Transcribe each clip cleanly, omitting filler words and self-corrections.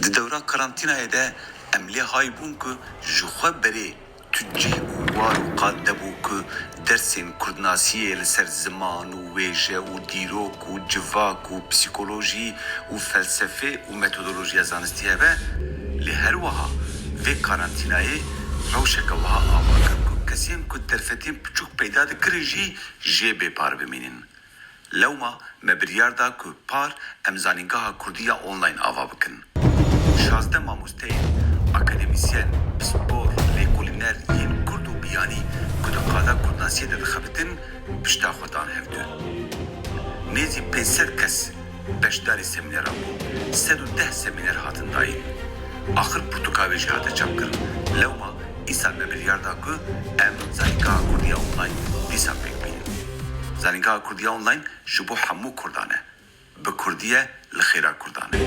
Di dewra karantînayê de em lê hay bûn ku ji xwe berê tu cih û war û qad nebû ku dersên kurdnasiyê li ser ziman û wêje û dîrok û civak û psîkolojî û felsefê û metodolojiya zanistî hebe, lê her wiha vê karantînayê rewşeke wiha ava kir ku kesên ku derfetên piçûk peyda dikirin jî jê bêpar bimînin. Lewma me biryar da ku par em zanîngeha Kurdî ya online ava bikin. 16 mamosteyên akademisyen, spor, lêkolîner yên Kurd û biyanî ku di qada kurdnasiyê de dixebitin, pişta xwe dan hevdû. Nêzî 500 kes beşdarê semînera bû, 110 semîner hatin dayîn. Axir pirtûkavê jî hate çapkirin. Lewma îsal me biryar da ku em zanîngeha Kurdî ya online dîsa pêk bînin. Zanîngeha Kurdî ya online ji bo hemû Kurdan e. Bi Kurdî ye li xêra Kurdan e.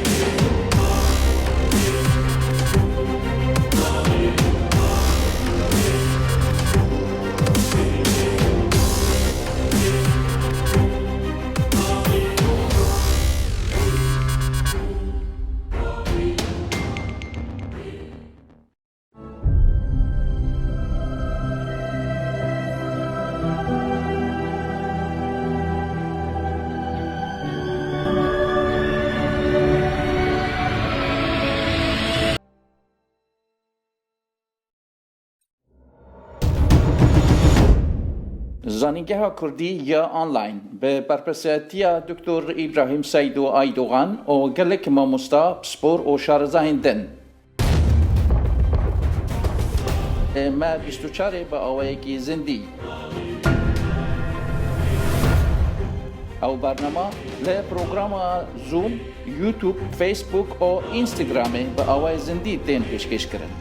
zanîngeha Kurdî ya online bi berpirsiyetiya Dr. İbrahim Seydû Aydoğan û gelek mamosta spor û şarizahên din. Me 24 bi awayekî zindî. Ew bername li programa Zoom, YouTube, Facebook û Instagramê bi awayê zindî tên pêşkêş kirin.